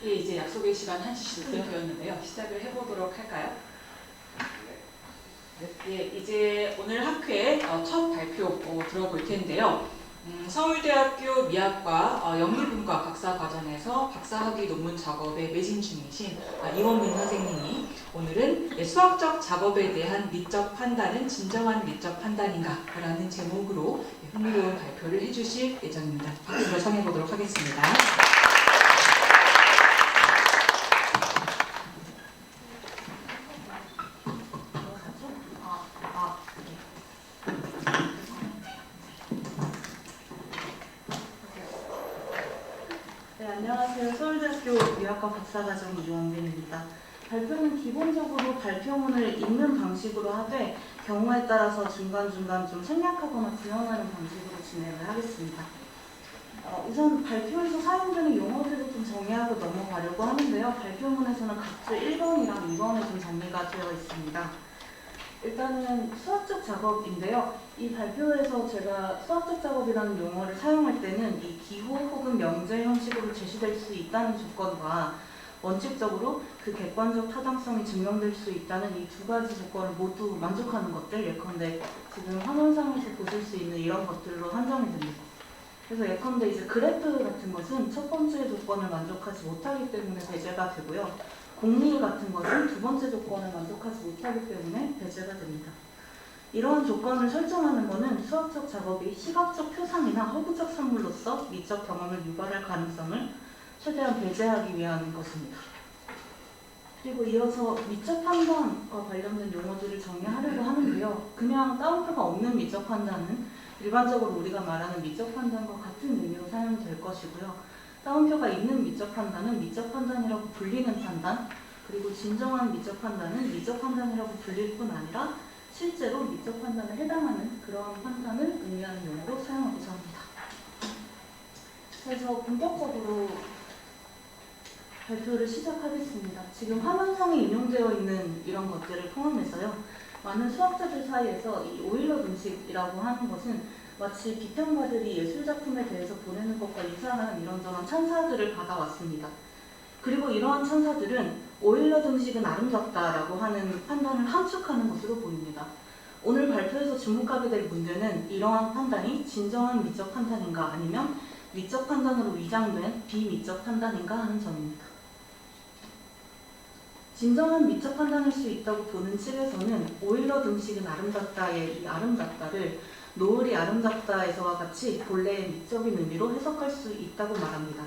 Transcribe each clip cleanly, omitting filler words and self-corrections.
예, 이제 약속의 시간 1시 10분 되었는데요. 시작을 해보도록 할까요? 네, 예, 이제 오늘 학회 첫 발표 들어볼 텐데요. 서울대학교 미학과 영리분과 박사과정에서 박사학위 논문 작업에 매진 중이신 이원민 선생님이 오늘은 수학적 작업에 대한 미적 판단은 진정한 미적 판단인가? 라는 제목으로 흥미로운 발표를 해주실 예정입니다. 박수로 청해보도록 하겠습니다. 안녕하세요. 서울대학교 미학과 박사과정 이원빈입니다. 발표는 기본적으로 발표문을 읽는 방식으로 하되 경우에 따라서 중간중간 좀 생략하거나 구현하는 방식으로 진행을 하겠습니다. 우선 발표에서 사용되는 용어들을 좀 정리하고 넘어가려고 하는데요. 발표문에서는 각주 1번이랑 2번에 좀 정리가 되어 있습니다. 일단은 수학적 작업인데요. 이 발표에서 제가 수학적 작업이라는 용어를 사용할 때는 이 기호 혹은 명제 형식으로 제시될 수 있다는 조건과 원칙적으로 그 객관적 타당성이 증명될 수 있다는 이 두 가지 조건을 모두 만족하는 것들, 예컨대 지금 화면상에서 보실 수 있는 이런 것들로 한정이 됩니다. 그래서 예컨대 이제 그래프 같은 것은 첫 번째 조건을 만족하지 못하기 때문에 배제가 되고요. 공리 같은 것은 두 번째 조건을 만족하지 못하기 때문에 배제가 됩니다. 이러한 조건을 설정하는 것은 수학적 작업이 시각적 표상이나 허구적 산물로서 미적 경험을 유발할 가능성을 최대한 배제하기 위한 것입니다. 그리고 이어서 미적 판단과 관련된 용어들을 정리하려고 하는데요. 그냥 따옴표가 없는 미적 판단은 일반적으로 우리가 말하는 미적 판단과 같은 의미로 사용될 것이고요. 따옴표가 있는 미적 판단은 미적 판단이라고 불리는 판단, 그리고 진정한 미적 판단은 미적 판단이라고 불릴 뿐 아니라 실제로 미적 판단에 해당하는 그런 판단을 의미하는 용어로 사용하고자 합니다. 그래서 본격적으로 발표를 시작하겠습니다. 지금 화면상에 인용되어 있는 이런 것들을 포함해서요. 많은 수학자들 사이에서 이 오일러 등식이라고 하는 것은 마치 비평가들이 예술작품에 대해서 보내는 것과 유사한 이런저런 찬사들을 받아왔습니다. 그리고 이러한 찬사들은 오일러 등식은 아름답다라고 하는 판단을 함축하는 것으로 보입니다. 오늘 발표에서 주목하게 될 문제는 이러한 판단이 진정한 미적 판단인가 아니면 미적 판단으로 위장된 비미적 판단인가 하는 점입니다. 진정한 미적 판단일 수 있다고 보는 측에서는 오일러 등식은 아름답다의 이 아름답다를 노을이 아름답다에서와 같이 본래의 미적인 의미로 해석할 수 있다고 말합니다.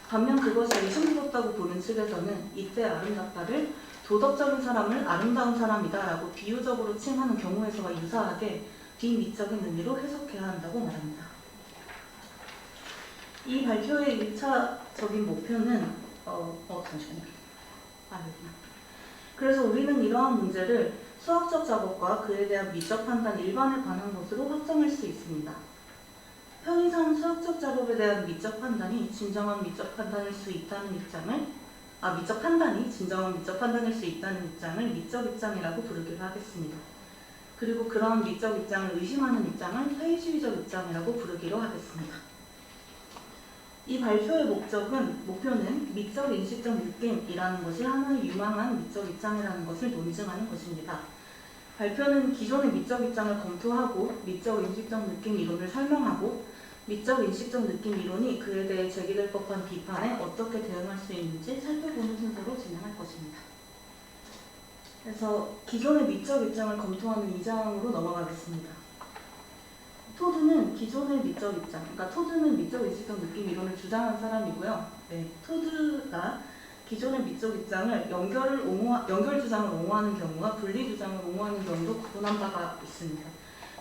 반면 그것이 의심스럽다고 보는 측에서는 이때 아름답다를 도덕적인 사람을 아름다운 사람이다 라고 비유적으로 칭하는 경우에서와 유사하게 비미적인 의미로 해석해야 한다고 말합니다. 이 발표의 1차적인 목표는 잠시만요. 그래서 우리는 이러한 문제를 수학적 작업과 그에 대한 미적 판단 일반에 관한 것으로 확정할 수 있습니다. 편의상 수학적 작업에 대한 미적 판단이 진정한 미적 판단일 수 있다는 입장을 미적 판단이 진정한 미적 판단일 수 있다는 입장을 미적 입장이라고 부르기로 하겠습니다. 그리고 그런 미적 입장을 의심하는 입장을 회의주의적 입장이라고 부르기로 하겠습니다. 이 발표의 목표는 미적 인식적 느낌이라는 것이 하나의 유망한 미적 입장이라는 것을 논증하는 것입니다. 발표는 기존의 미적 입장을 검토하고 미적 인식적 느낌 이론을 설명하고 미적 인식적 느낌 이론이 그에 대해 제기될 법한 비판에 어떻게 대응할 수 있는지 살펴보는 순서로 진행할 것입니다. 그래서 기존의 미적 입장을 검토하는 2장으로 넘어가겠습니다. 토드는 기존의 미적 입장, 그러니까 토드는 미적 인식적 느낌 이론을 주장한 사람이고요. 토드가 기존의 미적 입장을 연결 주장을 옹호하는 경우와 분리 주장을 옹호하는 경우도 구분한 바가 있습니다.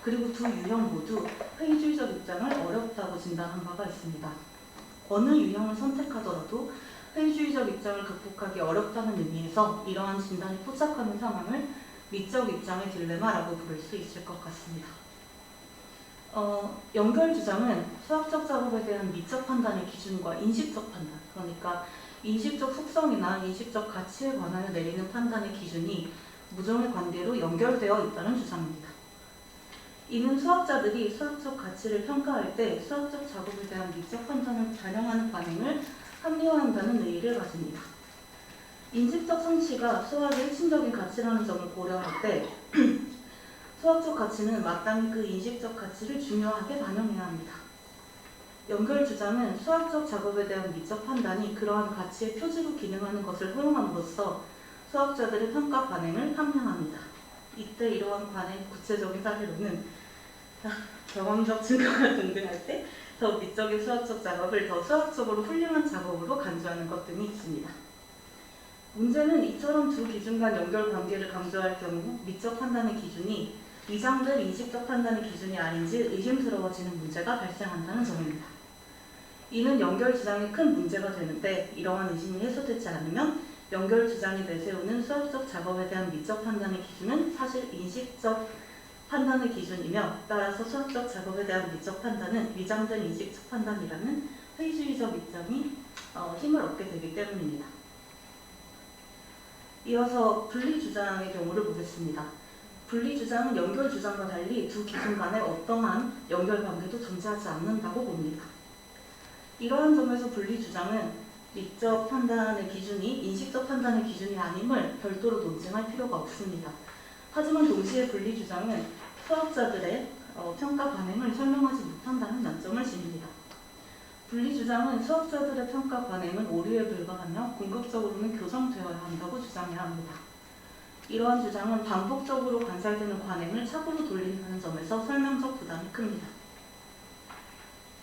그리고 두 유형 모두 회의주의적 입장을 어렵다고 진단한 바가 있습니다. 어느 유형을 선택하더라도 회의주의적 입장을 극복하기 어렵다는 의미에서 이러한 진단이 포착하는 상황을 미적 입장의 딜레마라고 부를 수 있을 것 같습니다. 연결 주장은 수학적 작업에 대한 미적 판단의 기준과 인식적 판단, 그러니까 인식적 속성이나 인식적 가치에 관하여 내리는 판단의 기준이 무정의 관계로 연결되어 있다는 주장입니다. 이는 수학자들이 수학적 가치를 평가할 때 수학적 작업에 대한 미적 판단을 반영하는 반응을 합리화한다는 의의를 가집니다. 인식적 성취가 수학의 핵심적인 가치라는 점을 고려할 때 수학적 가치는 마땅히 그 인식적 가치를 중요하게 반영해야 합니다. 연결 주장은 수학적 작업에 대한 미적 판단이 그러한 가치의 표지로 기능하는 것을 허용함으로써 수학자들의 평가 관행을 함양합니다. 이때 이러한 관행 구체적인 사례로는 경험적 증거가 동등할 때 더 미적인 수학적 작업을 더 수학적으로 훌륭한 작업으로 간주하는 것 등이 있습니다. 문제는 이처럼 두 기준 간 연결 관계를 강조할 경우 미적 판단의 기준이 위장된 인식적 판단의 기준이 아닌지 의심스러워지는 문제가 발생한다는 점입니다. 이는 연결 주장에 큰 문제가 되는데 이러한 의심이 해소되지 않으면 연결 주장이 내세우는 수학적 작업에 대한 미적 판단의 기준은 사실 인식적 판단의 기준이며 따라서 수학적 작업에 대한 미적 판단은 위장된 인식적 판단이라는 회의주의적 입장이 힘을 얻게 되기 때문입니다. 이어서 분리주장의 경우를 보겠습니다. 분리주장은 연결주장과 달리 두 기준 간에 어떠한 연결관계도 존재하지 않는다고 봅니다. 이러한 점에서 분리주장은 미적 판단의 기준이 인식적 판단의 기준이 아님을 별도로 논증할 필요가 없습니다. 하지만 동시에 분리주장은 수학자들의 평가 관행을 설명하지 못한다는 난점을 지닙니다. 분리주장은 수학자들의 평가 관행은 오류에 불과하며 궁극적으로는 교정되어야 한다고 주장해야 합니다. 이러한 주장은 반복적으로 관찰되는 관행을 착오로 돌린다는 점에서 설명적 부담이 큽니다.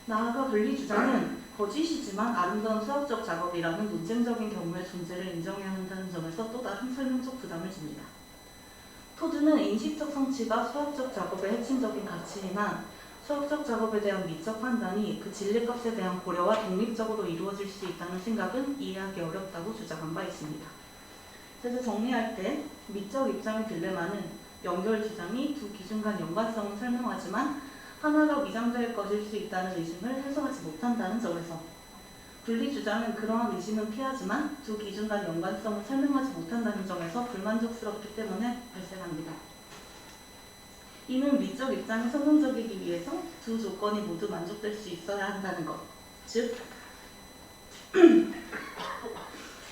나아가 분리주장은 거짓이지만 아름다운 수학적 작업이라는 논쟁적인 경우의 존재를 인정해야 한다는 점에서 또 다른 설명적 부담을 집니다. 토드는 인식적 성취가 수학적 작업의 핵심적인 가치이나 수학적 작업에 대한 미적 판단이 그 진리값에 대한 고려와 독립적으로 이루어질 수 있다는 생각은 이해하기 어렵다고 주장한 바 있습니다. 그래서 정리할 때 미적 입장의 딜레마는 연결 주장이 두 기준 간 연관성을 설명하지만 하나가 위장될 것일 수 있다는 의심을 해소하지 못한다는 점에서 분리 주장은 그러한 의심은 피하지만 두 기준 간 연관성을 설명하지 못한다는 점에서 불만족스럽기 때문에 발생합니다. 이는 미적 입장이 성공적이기 위해서 두 조건이 모두 만족될 수 있어야 한다는 것, 즉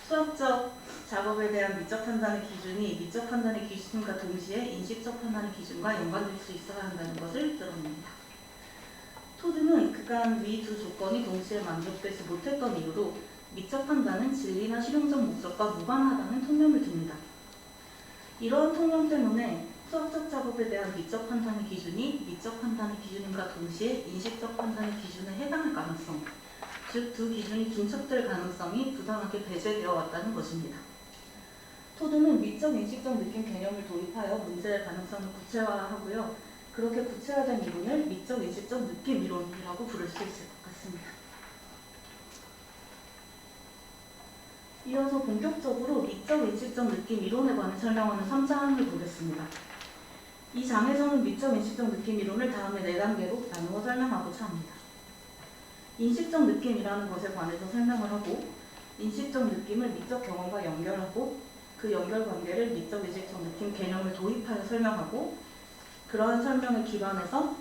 수학적 작업에 대한 미적 판단의 기준이 미적 판단의 기준과 동시에 인식적 판단의 기준과 연관될 수 있어야 한다는 것을 드러냅니다. 토드는 그간 위 두 조건이 동시에 만족되지 못했던 이유로 미적 판단은 진리나 실용적 목적과 무관하다는 통념을 듭니다. 이러한 통념 때문에 수학적 작업에 대한 미적 판단의 기준이 미적 판단의 기준과 동시에 인식적 판단의 기준에 해당할 가능성, 즉 두 기준이 중첩될 가능성이 부당하게 배제되어 왔다는 것입니다. 토드는 미적 인식적 느낌 개념을 도입하여 문제의 가능성을 구체화하고요. 그렇게 구체화된 이론을 미적 인식적 느낌 이론이라고 부를 수 있을 것 같습니다. 이어서 본격적으로 미적 인식적 느낌 이론에 관해 설명하는 3장을 보겠습니다. 이 장에서는 미적 인식적 느낌 이론을 다음에 4단계로 나누어 설명하고자 합니다. 인식적 느낌이라는 것에 관해서 설명을 하고 인식적 느낌을 미적 경험과 연결하고 그 연결 관계를 미적 인식적 느낌 개념을 도입하여 설명하고 그러한 설명을 기반해서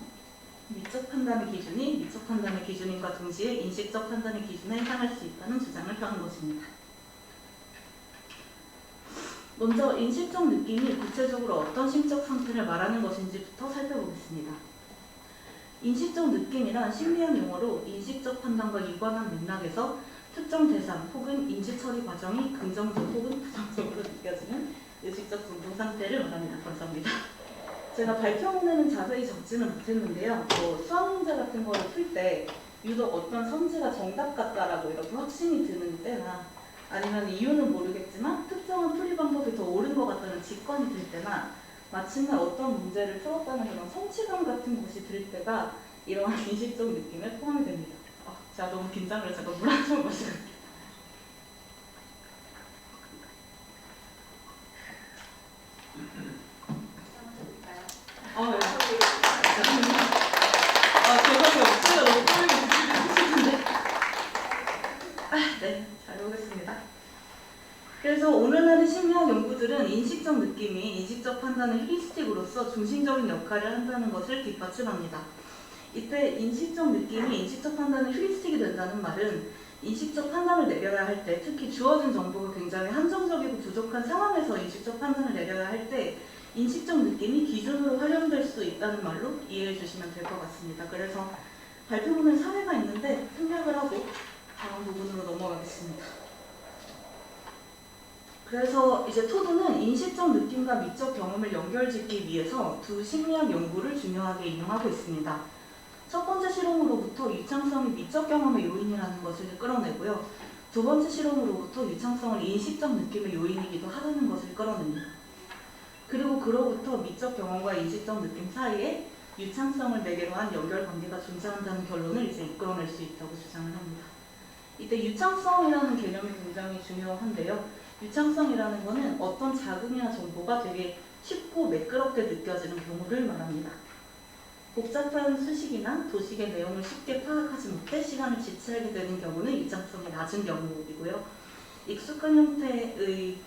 미적 판단의 기준이 미적 판단의 기준인과 동시에 인식적 판단의 기준에 해당할 수 있다는 주장을 펴는 것입니다. 먼저 인식적 느낌이 구체적으로 어떤 심적 상태를 말하는 것인지부터 살펴보겠습니다. 인식적 느낌이란 심리학 용어로 인식적 판단과 유관한 맥락에서 특정 대상 혹은 인지 처리 과정이 긍정적 혹은 부정적으로 느껴지는 의식적 진동 상태를 말합니다. 감사합니다. 제가 발표문에는 자세히 적지는 못했는데요. 수학 문제 같은 거를 풀 때 유독 어떤 선지가 정답 같다라고 이렇게 확신이 드는 때나 아니면 이유는 모르겠지만 특정한 풀이 방법이 더 옳은 것 같다는 직관이 들 때나 마침내 어떤 문제를 풀었다는 그런 성취감 같은 것이 들 때가 이러한 인식적 느낌에 포함이 됩니다. 제가 너무 긴장을 해서 물 한 잔 마시고 네. 죄송해요. 목소리가 너무 떨리고 듣기도 네, 잘 해보겠습니다. 그래서 오늘날의 심리학 연구들은 인식적 느낌이 인식적 판단의 휴리스틱으로서 중심적인 역할을 한다는 것을 뒷받침합니다. 이때 인식적 느낌이 인식적 판단의 휴리스틱이 된다는 말은 인식적 판단을 내려야 할 때, 특히 주어진 정보가 굉장히 한정적이고 부족한 상황에서 인식적 판단을 내려야 할 때 인식적 느낌이 기준으로 활용될 수 있다는 말로 이해해 주시면 될 것 같습니다. 그래서 발표문은 사례가 있는데 생략을 하고 다음 부분으로 넘어가겠습니다. 그래서 이제 토드는 인식적 느낌과 미적 경험을 연결짓기 위해서 두 심리학 연구를 중요하게 이용하고 있습니다. 첫 번째 실험으로부터 유창성이 미적 경험의 요인이라는 것을 끌어내고요. 두 번째 실험으로부터 유창성을 인식적 느낌의 요인이기도 하다는 것을 끌어냅니다. 그리고 그로부터 미적 경험과 인식적 느낌 사이에 유창성을 매개로 한 연결관계가 존재한다는 결론을 이제 이끌어낼 수 있다고 주장을 합니다. 이때 유창성이라는 개념이 굉장히 중요한데요. 유창성이라는 것은 어떤 자극이나 정보가 되게 쉽고 매끄럽게 느껴지는 경우를 말합니다. 복잡한 수식이나 도식의 내용을 쉽게 파악하지 못해 시간을 지체하게 되는 경우는 유창성이 낮은 경우이고요. 익숙한 형태의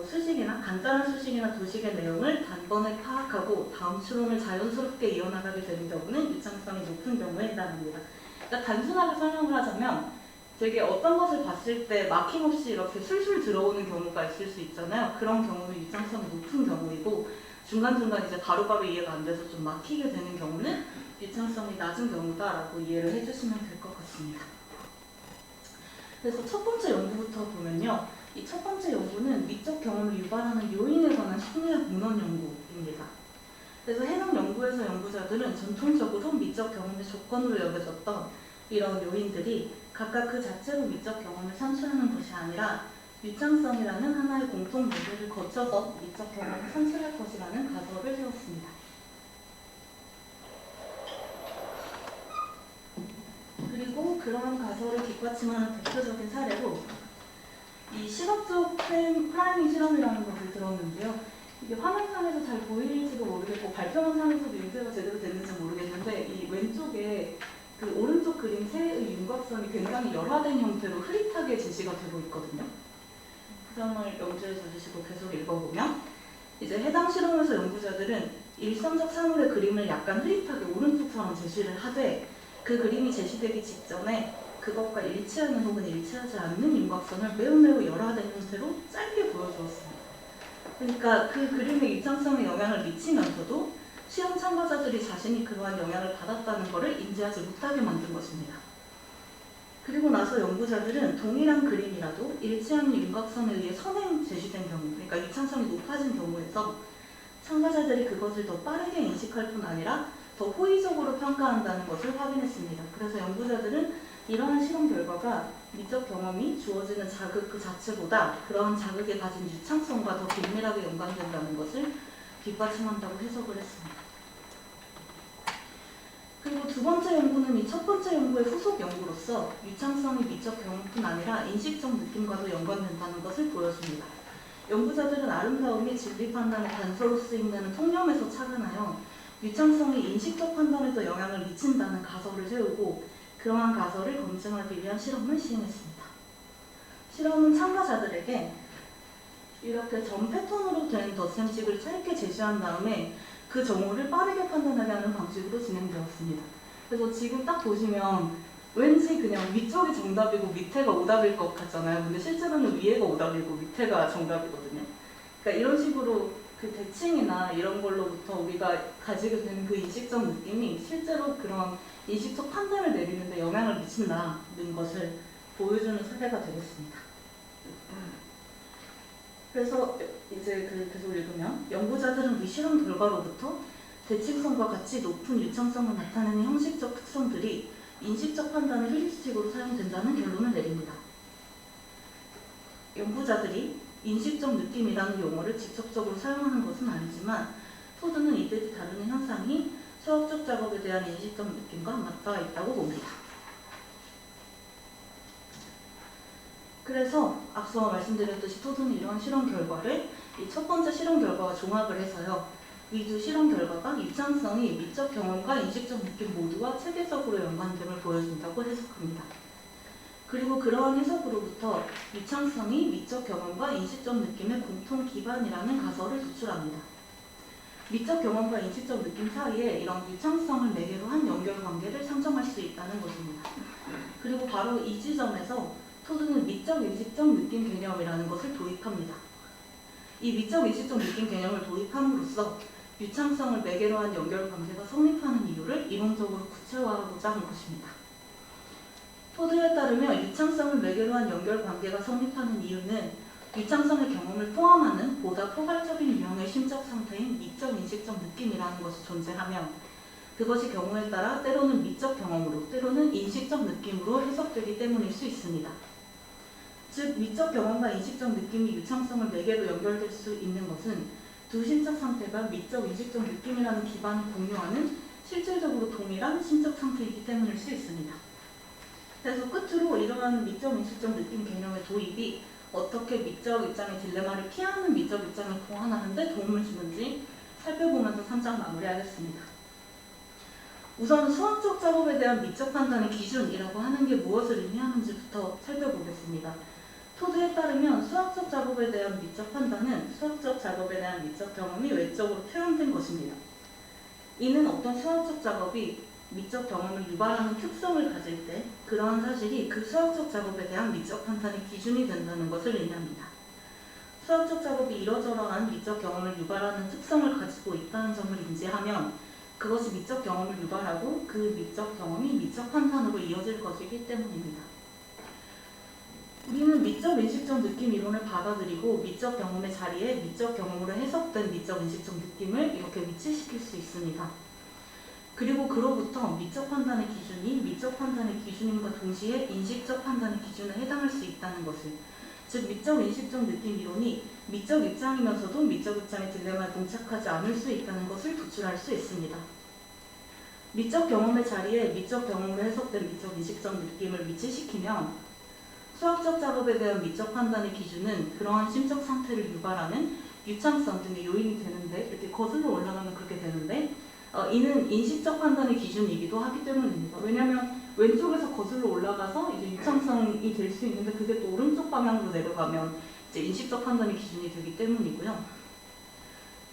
수식이나 간단한 수식이나 도식의 내용을 단번에 파악하고 다음 추론을 자연스럽게 이어나가게 되는 경우는 유창성이 높은 경우에 해당합니다. 그러니까 단순하게 설명을 하자면 되게 어떤 것을 봤을 때 막힘없이 이렇게 술술 들어오는 경우가 있을 수 있잖아요. 그런 경우는 유창성이 높은 경우이고 중간중간 이제 바로바로 이해가 안 돼서 좀 막히게 되는 경우는 유창성이 낮은 경우다라고 이해를 해주시면 될 것 같습니다. 그래서 첫 번째 연구부터 보면요. 이 첫 번째 연구는 미적 경험을 유발하는 요인에 관한 심리학 문헌 연구입니다. 그래서 해당 연구에서 연구자들은 전통적으로 미적 경험의 조건으로 여겨졌던 이런 요인들이 각각 그 자체로 미적 경험을 산출하는 것이 아니라 유창성이라는 하나의 공통 모델을 거쳐서 미적 경험을 산출할 것이라는 가설을 세웠습니다. 그리고 그러한 가설을 뒷받침하는 대표적인 사례로 이 시각적 프라이밍 실험이라는 것을 들었는데요. 이게 화면상에서 잘 보일지도 모르겠고 발표문상에서도 인쇄가 제대로 됐는지 모르겠는데 이 왼쪽에 그 오른쪽 그림 새의 윤곽선이 굉장히 열화된 형태로 흐릿하게 제시가 되고 있거든요. 그 점을 염두에 두시고 계속 읽어보면 이제 해당 실험에서 연구자들은 일상적 사물의 그림을 약간 흐릿하게 오른쪽처럼 제시를 하되 그 그림이 제시되기 직전에 그것과 일치하는 혹은 일치하지 않는 윤곽선을 매우 열화된 형태로 짧게 보여주었습니다. 그러니까 그 그림의 입장성에 영향을 미치면서도 실험 참가자들이 자신이 그러한 영향을 받았다는 것을 인지하지 못하게 만든 것입니다. 그리고 나서 연구자들은 동일한 그림이라도 일치하는 윤곽선에 의해 선행 제시된 경우, 그러니까 유창성이 높아진 경우에서 참가자들이 그것을 더 빠르게 인식할 뿐 아니라 더 호의적으로 평가한다는 것을 확인했습니다. 그래서 연구자들은 이러한 실험 결과가 미적 경험이 주어지는 자극 그 자체보다 그러한 자극에 가진 유창성과 더 긴밀하게 연관된다는 것을 뒷받침한다고 해석을 했습니다. 그리고 두 번째 연구는 이 첫 번째 연구의 후속 연구로서 유창성이 미적 경험뿐 아니라 인식적 느낌과도 연관된다는 것을 보여줍니다. 연구자들은 아름다움이 진리 판단의 단서로 쓰인다는 통념에서 착안하여 유창성이 인식적 판단에도 영향을 미친다는 가설을 세우고 그러한 가설을 검증하기 위한 실험을 시행했습니다. 실험은 참가자들에게 이렇게 점 패턴으로 된 덧셈식을 짧게 제시한 다음에 그 정보를 빠르게 판단하게 하는 방식으로 진행되었습니다. 그래서 지금 딱 보시면 왠지 그냥 위쪽이 정답이고 밑에가 오답일 것 같잖아요. 근데 실제로는 위에가 오답이고 밑에가 정답이거든요. 그러니까 이런 식으로 그 대칭이나 이런 걸로부터 우리가 가지게 되는 그 인식적 느낌이 실제로 그런 인식적 판단을 내리는 데 영향을 미친다는 것을 보여주는 사례가 되겠습니다. 그래서 이제 계속 읽으면 연구자들은 이 실험 결과로부터 대칭성과 같이 높은 유창성을 나타내는 형식적 특성들이 인식적 판단의 휴리스틱으로 사용된다는 결론을 내립니다. 연구자들이 인식적 느낌이라는 용어를 직접적으로 사용하는 것은 아니지만 토드는 이들이 다루는 현상이 수학적 작업에 대한 인식적 느낌과 맞닿아 있다고 봅니다. 그래서 앞서 말씀드렸듯이 토드는 이런 실험 결과를 이 첫 번째 실험 결과와 종합을 해서요. 이 두 실험 결과가 유창성이 미적 경험과 인식적 느낌 모두와 체계적으로 연관됨을 보여준다고 해석합니다. 그리고 그러한 해석으로부터 유창성이 미적 경험과 인식적 느낌의 공통 기반이라는 가설을 도출합니다. 미적 경험과 인식적 느낌 사이에 이런 유창성을 매개로 한 연결관계를 상정할 수 있다는 것입니다. 그리고 바로 이 지점에서 토드는 미적 인식적 느낌 개념이라는 것을 도입합니다. 이 미적 인식적 느낌 개념을 도입함으로써 유창성을 매개로 한 연결 관계가 성립하는 이유를 이론적으로 구체화하고자 한 것입니다. 토드에 따르면 유창성을 매개로 한 연결 관계가 성립하는 이유는 유창성의 경험을 포함하는 보다 포괄적인 유형의 심적 상태인 미적 인식적 느낌이라는 것이 존재하며 그것이 경우에 따라 때로는 미적 경험으로 때로는 인식적 느낌으로 해석되기 때문일 수 있습니다. 즉 미적 경험과 인식적 느낌이 유창성을 매개로 연결될 수 있는 것은 두 심적 상태가 미적 인식적 느낌이라는 기반을 공유하는 실질적으로 동일한 심적 상태이기 때문일 수 있습니다. 그래서 끝으로 이러한 미적 인식적 느낌 개념의 도입이 어떻게 미적 입장의 딜레마를 피하는 미적 입장을 보완하는 데 도움을 주는지 살펴보면서 3장 마무리하겠습니다. 우선 수학적 작업에 대한 미적 판단의 기준이라고 하는 게 무엇을 의미하는지부터 살펴보겠습니다. 토드에 따르면 수학적 작업에 대한 미적 판단은 수학적 작업에 대한 미적 경험이 외적으로 표현된 것입니다. 이는 어떤 수학적 작업이 미적 경험을 유발하는 특성을 가질 때 그러한 사실이 그 수학적 작업에 대한 미적 판단의 기준이 된다는 것을 의미합니다. 수학적 작업이 이러저러한 미적 경험을 유발하는 특성을 가지고 있다는 점을 인지하면 그것이 미적 경험을 유발하고 그 미적 경험이 미적 판단으로 이어질 것이기 때문입니다. 우리는 미적 인식적 느낌 이론을 받아들이고 미적 경험의 자리에 미적 경험으로 해석된 미적 인식적 느낌을 이렇게 위치시킬 수 있습니다. 그리고 그로부터 미적 판단의 기준이 미적 판단의 기준임과 동시에 인식적 판단의 기준에 해당할 수 있다는 것을, 즉 미적 인식적 느낌 이론이 미적 입장이면서도 미적 입장의 딜레마에 봉착하지 않을 수 있다는 것을 도출할 수 있습니다. 미적 경험의 자리에 미적 경험으로 해석된 미적 인식적 느낌을 위치시키면 수학적 작업에 대한 미적 판단의 기준은 그러한 심적 상태를 유발하는 유창성 등의 요인이 되는데, 이렇게 거슬러 올라가면 그렇게 되는데 이는 인식적 판단의 기준이기도 하기 때문입니다. 왜냐하면 왼쪽에서 거슬러 올라가서 이제 유창성이 될 수 있는데 그게 또 오른쪽 방향으로 내려가면 이제 인식적 판단의 기준이 되기 때문이고요.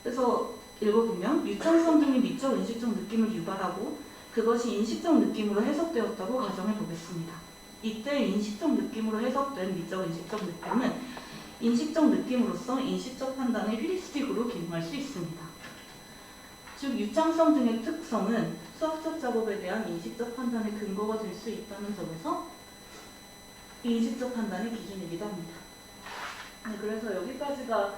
그래서 읽어보면 유창성 등이 미적 인식적 느낌을 유발하고 그것이 인식적 느낌으로 해석되었다고 가정해 보겠습니다. 이때 인식적 느낌으로 해석된 미적 인식적 느낌은 인식적 느낌으로서 인식적 판단의 휴리스틱으로 기능할 수 있습니다. 즉 유창성 등의 특성은 수학적 작업에 대한 인식적 판단의 근거가 될 수 있다는 점에서 인식적 판단의 기준이기도 합니다. 그래서 여기까지가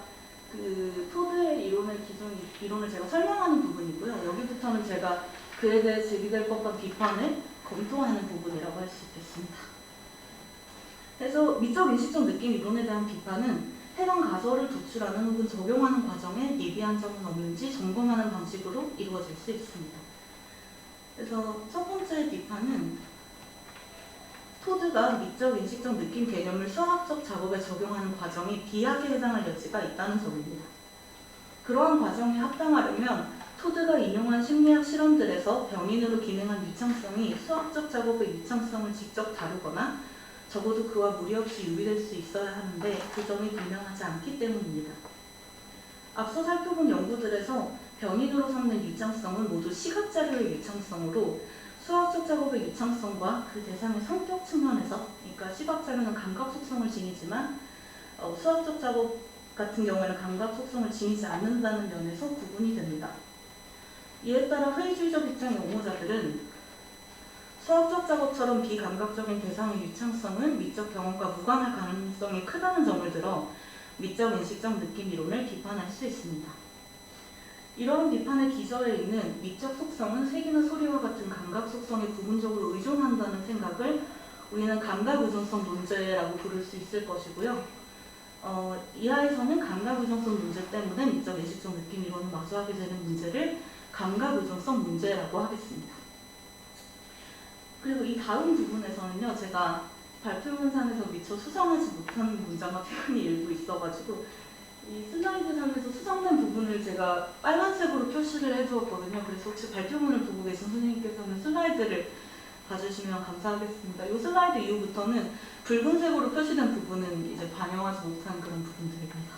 그 토드의 이론을 제가 설명하는 부분이고요. 여기부터는 제가 그에 대해 제기될 법한 비판을 검토하는 부분이라고 할 수 있겠습니다. 그래서 미적 인식적 느낌 이론에 대한 비판은 해당 가설을 도출하는 혹은 적용하는 과정에 미비한 점은 없는지 점검하는 방식으로 이루어질 수 있습니다. 그래서 첫 번째 비판은 토드가 미적 인식적 느낌 개념을 수학적 작업에 적용하는 과정이 비약에 해당할 여지가 있다는 점입니다. 그러한 과정에 합당하려면 토드가 인용한 심리학 실험들에서 병인으로 기능한 유창성이 수학적 작업의 유창성을 직접 다루거나 적어도 그와 무리 없이 유의될 수 있어야 하는데 그 점이 분명하지 않기 때문입니다. 앞서 살펴본 연구들에서 병인으로 삼는 유창성은 모두 시각 자료의 유창성으로 수학적 작업의 유창성과 그 대상의 성격 측면에서, 그러니까 시각 자료는 감각 속성을 지니지만 수학적 작업 같은 경우에는 감각 속성을 지니지 않는다는 면에서 구분이 됩니다. 이에 따라 회의주의적 입장의 옹호자들은 수학적 작업처럼 비감각적인 대상의 유창성은 미적 경험과 무관할 가능성이 크다는 점을 들어 미적 인식적 느낌 이론을 비판할 수 있습니다. 이러한 비판의 기저에 있는 미적 속성은 색이나 소리와 같은 감각 속성에 부분적으로 의존한다는 생각을 우리는 감각 의존성 문제라고 부를 수 있을 것이고요. 이하에서는 감각 의존성 문제 때문에 미적 인식적 느낌 이론을 마주하게 되는 문제를 감각 의존성 문제라고 하겠습니다. 그리고 이 다음 부분에서는요, 제가 발표 현상에서 미처 수정하지 못한 문장과 표현이 일부 있어가지고 이 슬라이드 상에서 수정된 부분을 제가 빨간색으로 표시를 해두었거든요. 그래서 혹시 발표문을 보고 계신 선생님께서는 슬라이드를 봐주시면 감사하겠습니다. 이 슬라이드 이후부터는 붉은색으로 표시된 부분은 이제 반영하지 못한 그런 부분들입니다.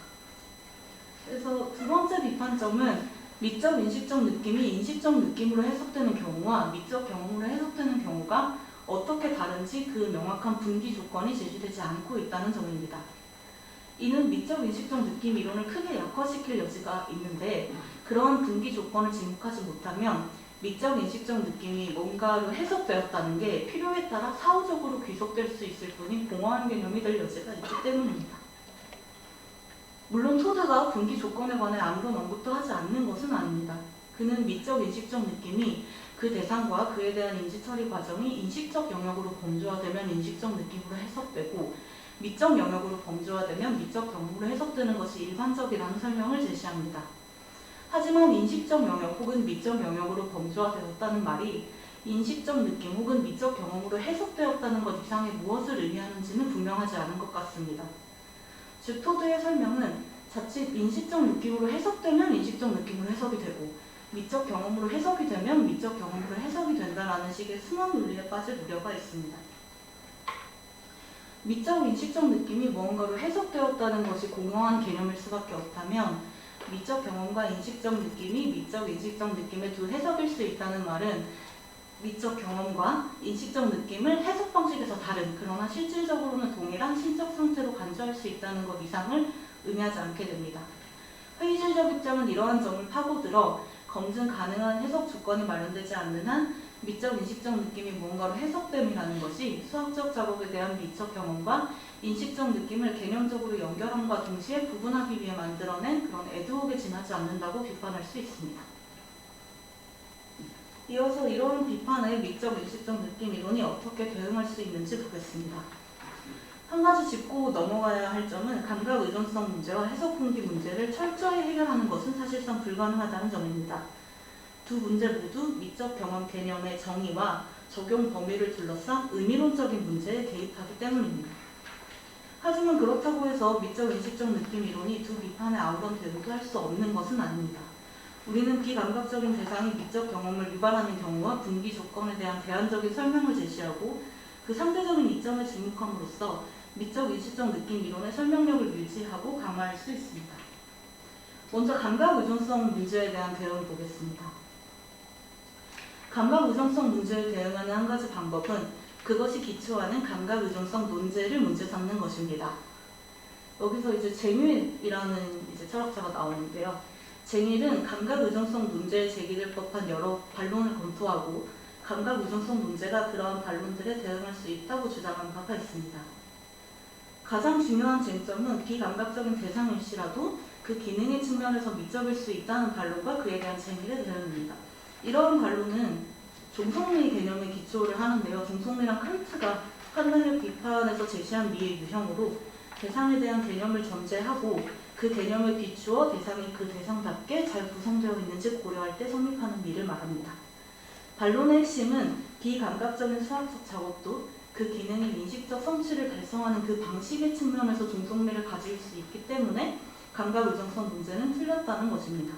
그래서 두 번째 비판점은 미적 인식적 느낌이 인식적 느낌으로 해석되는 경우와 미적 경험으로 해석되는 경우가 어떻게 다른지 그 명확한 분기 조건이 제시되지 않고 있다는 점입니다. 이는 미적 인식적 느낌 이론을 크게 약화시킬 여지가 있는데 그러한 분기 조건을 지목하지 못하면 미적 인식적 느낌이 뭔가로 해석되었다는 게 필요에 따라 사후적으로 귀속될 수 있을 뿐인 공허한 개념이 될 여지가 있기 때문입니다. 물론 토드가 분기 조건에 관해 아무런 언급도 하지 않는 것은 아닙니다. 그는 미적 인식적 느낌이 그 대상과 그에 대한 인지 처리 과정이 인식적 영역으로 범주화되면 인식적 느낌으로 해석되고 미적 영역으로 범주화되면 미적 경험으로 해석되는 것이 일반적이라는 설명을 제시합니다. 하지만 인식적 영역 혹은 미적 영역으로 범주화되었다는 말이 인식적 느낌 혹은 미적 경험으로 해석되었다는 것 이상의 무엇을 의미하는지는 분명하지 않은 것 같습니다. 즉 토드의 설명은 자칫 인식적 느낌으로 해석되면 인식적 느낌으로 해석이 되고 미적 경험으로 해석이 되면 미적 경험으로 해석이 된다라는 식의 순환 논리에 빠질 우려가 있습니다. 미적 인식적 느낌이 무언가로 해석되었다는 것이 공허한 개념일 수밖에 없다면 미적 경험과 인식적 느낌이 미적 인식적 느낌의 두 해석일 수 있다는 말은 미적 경험과 인식적 느낌을 해석 방식에서 다른 그러나 실질적으로는 동일한 신적 상태로 간주할 수 있다는 것 이상을 의미하지 않게 됩니다. 회의실적 입장은 이러한 점을 파고들어 검증 가능한 해석 조건이 마련되지 않는 한 미적 인식적 느낌이 무언가로 해석됨이라는 것이 수학적 작업에 대한 미적 경험과 인식적 느낌을 개념적으로 연결함과 동시에 구분하기 위해 만들어낸 그런 애드혹에 지나지 않는다고 비판할 수 있습니다. 이어서 이러한 비판에 미적 인식적 느낌 이론이 어떻게 대응할 수 있는지 보겠습니다. 한 가지 짚고 넘어가야 할 점은 감각 의존성 문제와 해석 분기 문제를 철저히 해결하는 것은 사실상 불가능하다는 점입니다. 두 문제 모두 미적 경험 개념의 정의와 적용 범위를 둘러싼 의미론적인 문제에 개입하기 때문입니다. 하지만 그렇다고 해서 미적 인식적 느낌 이론이 두 비판에 아무런 대응도 할 수 없는 것은 아닙니다. 우리는 비감각적인 대상이 미적 경험을 유발하는 경우와 분기 조건에 대한 대안적인 설명을 제시하고 그 상대적인 이점에 주목함으로써 미적 인식적 느낌 이론의 설명력을 유지하고 강화할 수 있습니다. 먼저 감각 의존성 문제에 대한 대응을 보겠습니다. 감각 의존성 문제에 대응하는 한 가지 방법은 그것이 기초하는 감각 의존성 논제를 문제 삼는 것입니다. 여기서 이제 쟁일이라는 철학자가 나오는데요. 쟁일은 감각 의존성 문제에 제기될 법한 여러 반론을 검토하고 감각 의존성 문제가 그러한 반론들에 대응할 수 있다고 주장한 바가 있습니다. 가장 중요한 쟁점은 비감각적인 대상일시라도 그 기능의 측면에서 미적일 수 있다는 반론과 그에 대한 쟁일의 대응입니다. 이러한 반론은 종속미 개념에 기초를 하는데요. 종속미란 칸트가 판단력 비판에서 제시한 미의 유형으로 대상에 대한 개념을 전제하고 그 개념에 비추어 대상이 그 대상답게 잘 구성되어 있는지 고려할 때 성립하는 미를 말합니다. 반론의 핵심은 비감각적인 수학적 작업도 그 기능의 인식적 성취를 달성하는 그 방식의 측면에서 종속미를 가질 수 있기 때문에 감각 의존성 문제는 틀렸다는 것입니다.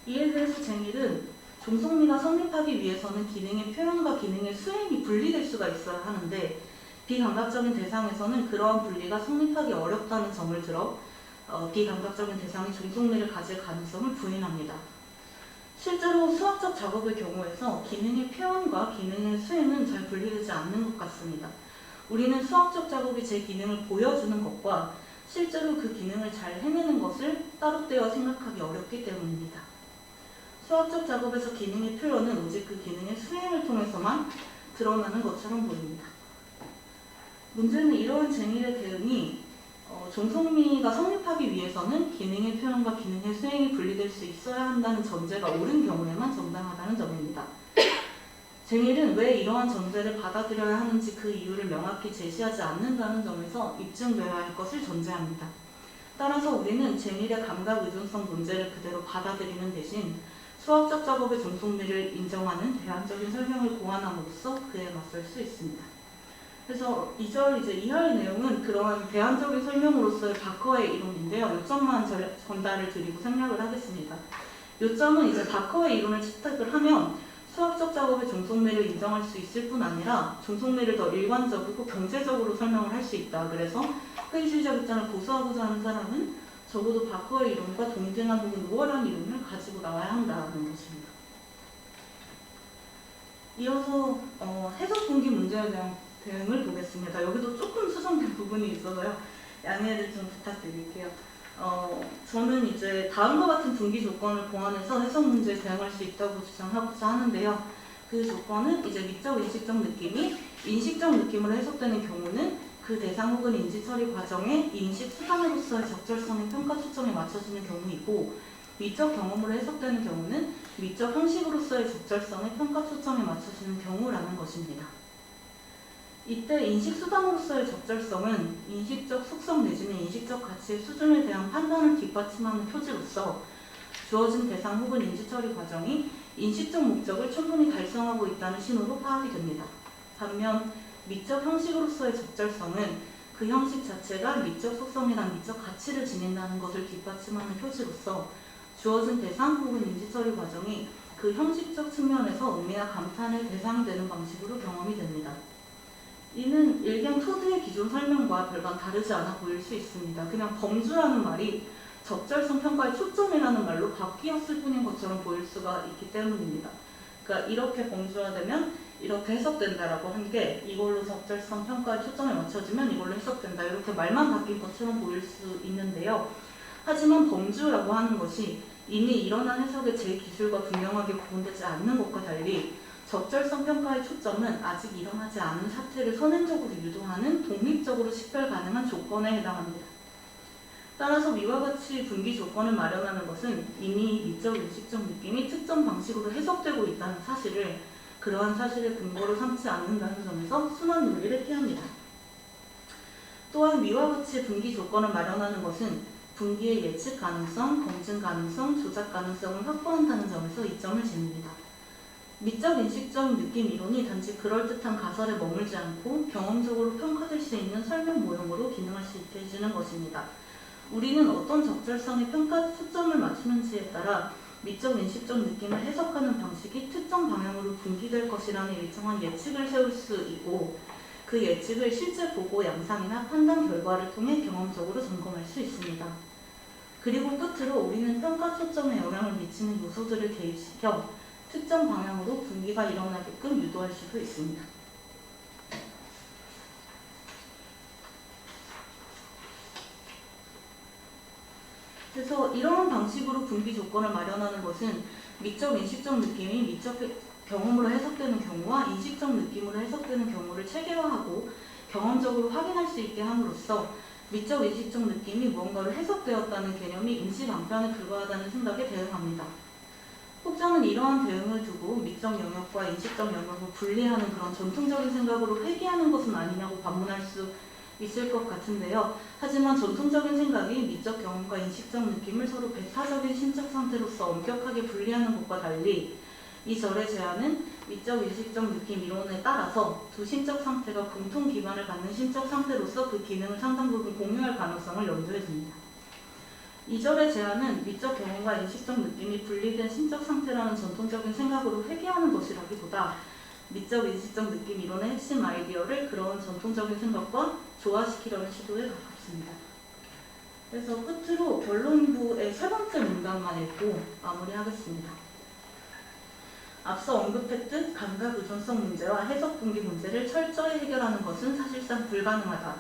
이에 대해서 쟁일은 종속미가 성립하기 위해서는 기능의 표현과 기능의 수행이 분리될 수가 있어야 하는데 비감각적인 대상에서는 그러한 분리가 성립하기 어렵다는 점을 들어 비감각적인 대상이 종속미를 가질 가능성을 부인합니다. 실제로 수학적 작업의 경우에서 기능의 표현과 기능의 수행은 잘 분리되지 않는 것 같습니다. 우리는 수학적 작업이 제 기능을 보여주는 것과 실제로 그 기능을 잘 해내는 것을 따로 떼어 생각하기 어렵기 때문입니다. 수학적 작업에서 기능의 표현은 오직 그 기능의 수행을 통해서만 드러나는 것처럼 보입니다. 문제는 이러한 쟁일의 대응이 종속미가 성립하기 위해서는 기능의 표현과 기능의 수행이 분리될 수 있어야 한다는 전제가 옳은 경우에만 정당하다는 점입니다. 쟁일은 왜 이러한 전제를 받아들여야 하는지 그 이유를 명확히 제시하지 않는다는 점에서 입증되어야 할 것을 전제합니다. 따라서 우리는 쟁일의 감각 의존성 문제를 그대로 받아들이는 대신 수학적 작업의 종속미를 인정하는 대안적인 설명을 고안함으로써 그에 맞설 수 있습니다. 그래서 2절 이하의 내용은 그러한 대안적인 설명으로서의 다커의 이론인데요. 요점만 전달을 드리고 생략을 하겠습니다. 요점은 다커의 이론을 채택을 하면 수학적 작업의 종속미를 인정할 수 있을 뿐 아니라 종속미를 더 일관적이고 경제적으로 설명을 할 수 있다. 그래서 회의주의적 입장을 고수하고자 하는 사람은 적어도 다커의 이론과 동등한 혹은 우월한 이론을 가지고 나와야 한다는 것입니다. 이어서 해석 분기 문제에 대한 대응을 보겠습니다. 여기도 조금 수정된 부분이 있어서요. 양해를 좀 부탁드릴게요. 저는 이제 다음과 같은 분기 조건을 보완해서 해석 문제에 대응할 수 있다고 주장하고자 하는데요. 그 조건은 이제 미적 인식적 느낌이 인식적 느낌으로 해석되는 경우는 그 대상 혹은 인지 처리 과정의 인식 수단으로서의 적절성의 평가 초점에 맞춰지는 경우이고, 미적 경험으로 해석되는 경우는 미적 형식으로서의 적절성의 평가 초점에 맞춰지는 경우라는 것입니다. 이때 인식 수단으로서의 적절성은 인식적 속성 내지는 인식적 가치의 수준에 대한 판단을 뒷받침하는 표지로서 주어진 대상 혹은 인지 처리 과정이 인식적 목적을 충분히 달성하고 있다는 신호로 파악이 됩니다. 반면 미적 형식으로서의 적절성은 그 형식 자체가 미적 속성이나 미적 가치를 지닌다는 것을 뒷받침하는 표지로서 주어진 대상 혹은 인지 처리 과정이 그 형식적 측면에서 의미나 감탄의 대상이 되는 방식으로 경험이 됩니다. 이는 일견 토드의 기존 설명과 별반 다르지 않아 보일 수 있습니다. 그냥 범주라는 말이 적절성 평가의 초점이라는 말로 바뀌었을 뿐인 것처럼 보일 수가 있기 때문입니다. 그러니까 이렇게 범주화되면 이렇게 해석된다라고 한 게 이걸로 적절성 평가의 초점에 맞춰지면 이걸로 해석된다, 이렇게 말만 바뀐 것처럼 보일 수 있는데요. 하지만 범주라고 하는 것이 이미 일어난 해석의 제 기술과 분명하게 구분되지 않는 것과 달리 적절성 평가의 초점은 아직 일어나지 않은 사태를 선행적으로 유도하는 독립적으로 식별 가능한 조건에 해당합니다. 따라서 위와 같이 분기 조건을 마련하는 것은 이미 미적 인식적 느낌이 특정 방식으로 해석되고 있다는 사실을 그러한 사실의 근거로 삼지 않는다는 점에서 순환 논리를 피합니다. 또한 위와 같이 분기 조건을 마련하는 것은 분기의 예측 가능성, 검증 가능성, 조작 가능성을 확보한다는 점에서 이점을 지닙니다. 미적 인식적 느낌 이론이 단지 그럴듯한 가설에 머물지 않고 경험적으로 평가될 수 있는 설명 모형으로 기능할 수 있게 해주는 것입니다. 우리는 어떤 적절성의 평가 초점을 맞추는지에 따라 미적 인식적 느낌을 해석하는 방식이 특정 방향으로 분기될 것이라는 일정한 예측을 세울 수 있고, 그 예측을 실제 보고 양상이나 판단 결과를 통해 경험적으로 점검할 수 있습니다. 그리고 끝으로 우리는 평가 초점에 영향을 미치는 요소들을 개입시켜 특정 방향으로 분기가 일어나게끔 유도할 수도 있습니다. 그래서 이러한 방식으로 분기 조건을 마련하는 것은 미적 인식적 느낌이 미적 경험으로 해석되는 경우와 인식적 느낌으로 해석되는 경우를 체계화하고 경험적으로 확인할 수 있게 함으로써 미적 인식적 느낌이 무언가로 해석되었다는 개념이 인지 방편에 불과하다는 생각에 대응합니다. 혹자는 이러한 대응을 두고 미적 영역과 인식적 영역을 분리하는 그런 전통적인 생각으로 회귀하는 것은 아니냐고 반문할 수 있을 것 같은데요. 하지만 전통적인 생각이 미적 경험과 인식적 느낌을 서로 배타적인 심적 상태로서 엄격하게 분리하는 것과 달리 이 절의 제안은 미적 인식적 느낌 이론에 따라서 두 심적 상태가 공통 기반을 갖는 심적 상태로서 그 기능을 상당 부분 공유할 가능성을 염두에 둡니다. 이 절의 제안은 미적 경험과 인식적 느낌이 분리된 심적 상태라는 전통적인 생각으로 회귀하는 것이라기보다 미적 인식적 느낌 이론의 핵심 아이디어를 그런 전통적인 생각과 조화시키려는 시도에 가깝습니다. 그래서 끝으로 결론부의 세 번째 문단만 읽고 마무리하겠습니다. 앞서 언급했듯 감각 의존성 문제와 해석 분기 문제를 철저히 해결하는 것은 사실상 불가능하다.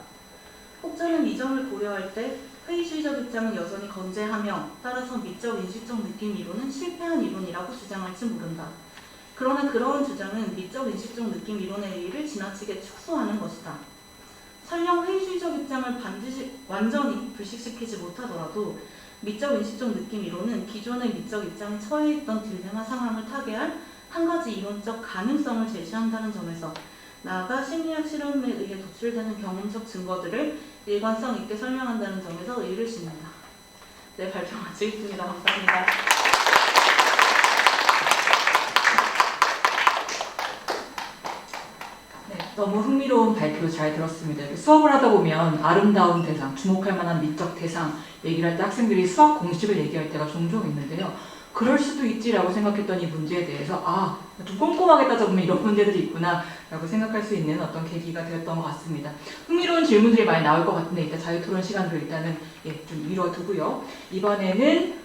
혹자는 이 점을 고려할 때 회의주의적 입장은 여전히 건재하며 따라서 미적 인식적 느낌 이론은 실패한 이론이라고 주장할지 모른다. 그러나 그러한 주장은 미적 인식적 느낌 이론의 의의를 지나치게 축소하는 것이다. 설령 회의주의적 입장을 반드시 완전히 불식시키지 못하더라도 미적 인식적 느낌 이론은 기존의 미적 입장에 처해 있던 딜레마 상황을 타개할 한 가지 이론적 가능성을 제시한다는 점에서 나아가 심리학 실험에 의해 도출되는 경험적 증거들을 일관성 있게 설명한다는 점에서 의의를 씁니다. 네, 발표 마치겠습니다. 감사합니다. 너무 흥미로운 발표 잘 들었습니다. 수업을 하다 보면 아름다운 대상, 주목할 만한 미적 대상 얘기를 할 때 학생들이 수학 공식을 얘기할 때가 종종 있는데요. 그럴 수도 있지라고 생각했던 이 문제에 대해서 좀 꼼꼼하게 따져보면 이런 문제들이 있구나 라고 생각할 수 있는 어떤 계기가 되었던 것 같습니다. 흥미로운 질문들이 많이 나올 것 같은데 이따 자유토론 시간으로 일단은 좀 미뤄두고요. 이번에는